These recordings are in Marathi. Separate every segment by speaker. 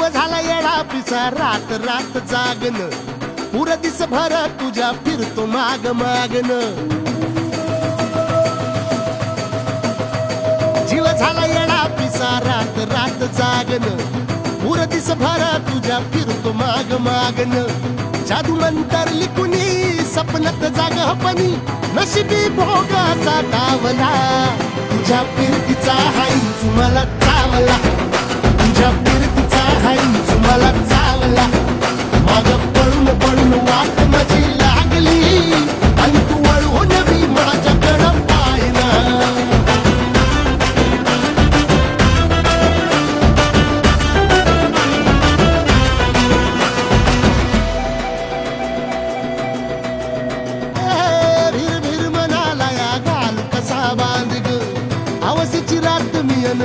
Speaker 1: जीव झाला येडा पिसा रात रात जागन पुर दिस भर तुझ्या फिरतो माग मागन जीव झाला येडा पिसा रात रात जागन पुर दिस भर तुझ्या फिरतो माग मागन जादू मंतरली कुणी सपनात जाग हपणी नशिबी भोगाचा डावला तुझ्या फिरतीचा हाईच मला चावला तुझ्या फिरतीचा हाईच मला चावला माग पळून पळून वाट माझी लागली आणि तू वळून मी माझ्याकडं पाहिना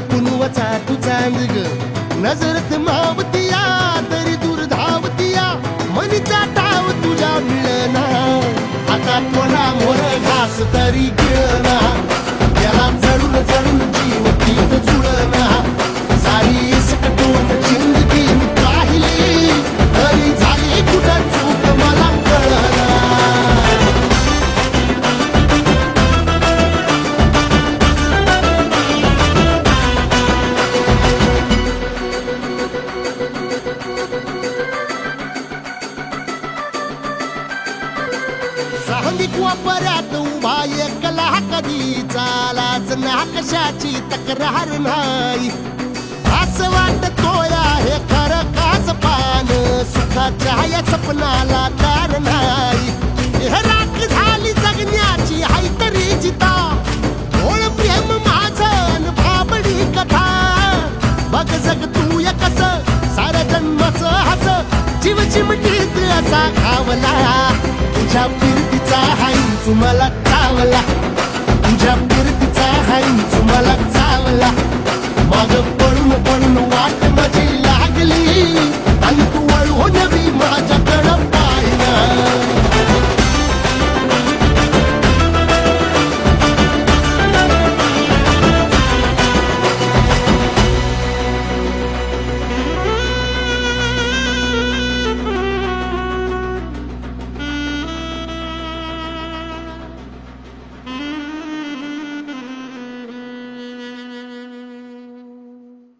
Speaker 1: पुनवचा तू चांद ग नजरत मावतिया तरी दूर धावतिया मनीचा टाव तुझ्या मिळना हातात थोडा मोर घास तरी गिळना याला जळून जळून जीव तीत जुळना सारी सकटून जिंदगी पाहिली तरी झाली कुठं चूक मला कळना सांगिक वापऱ्यात उभा एकला कधी चालाच ना कशाची तक्रार नाही असं वाटतोय हे खरं काच पान सुखाच्या या सपनाला कार नाही हे राख झाली जगण्याची हाय तरी जिता ओळ प्रेम माझं भाबडी कथा बघ जग तू या कस साऱ्या जन्माचं हस जीव चिमटीत असा खावला तुझ्या फिरतीचा हाईच मला चावला तुझ्या फिरतीचा हाईच मला चावला माग पळून पळून वाट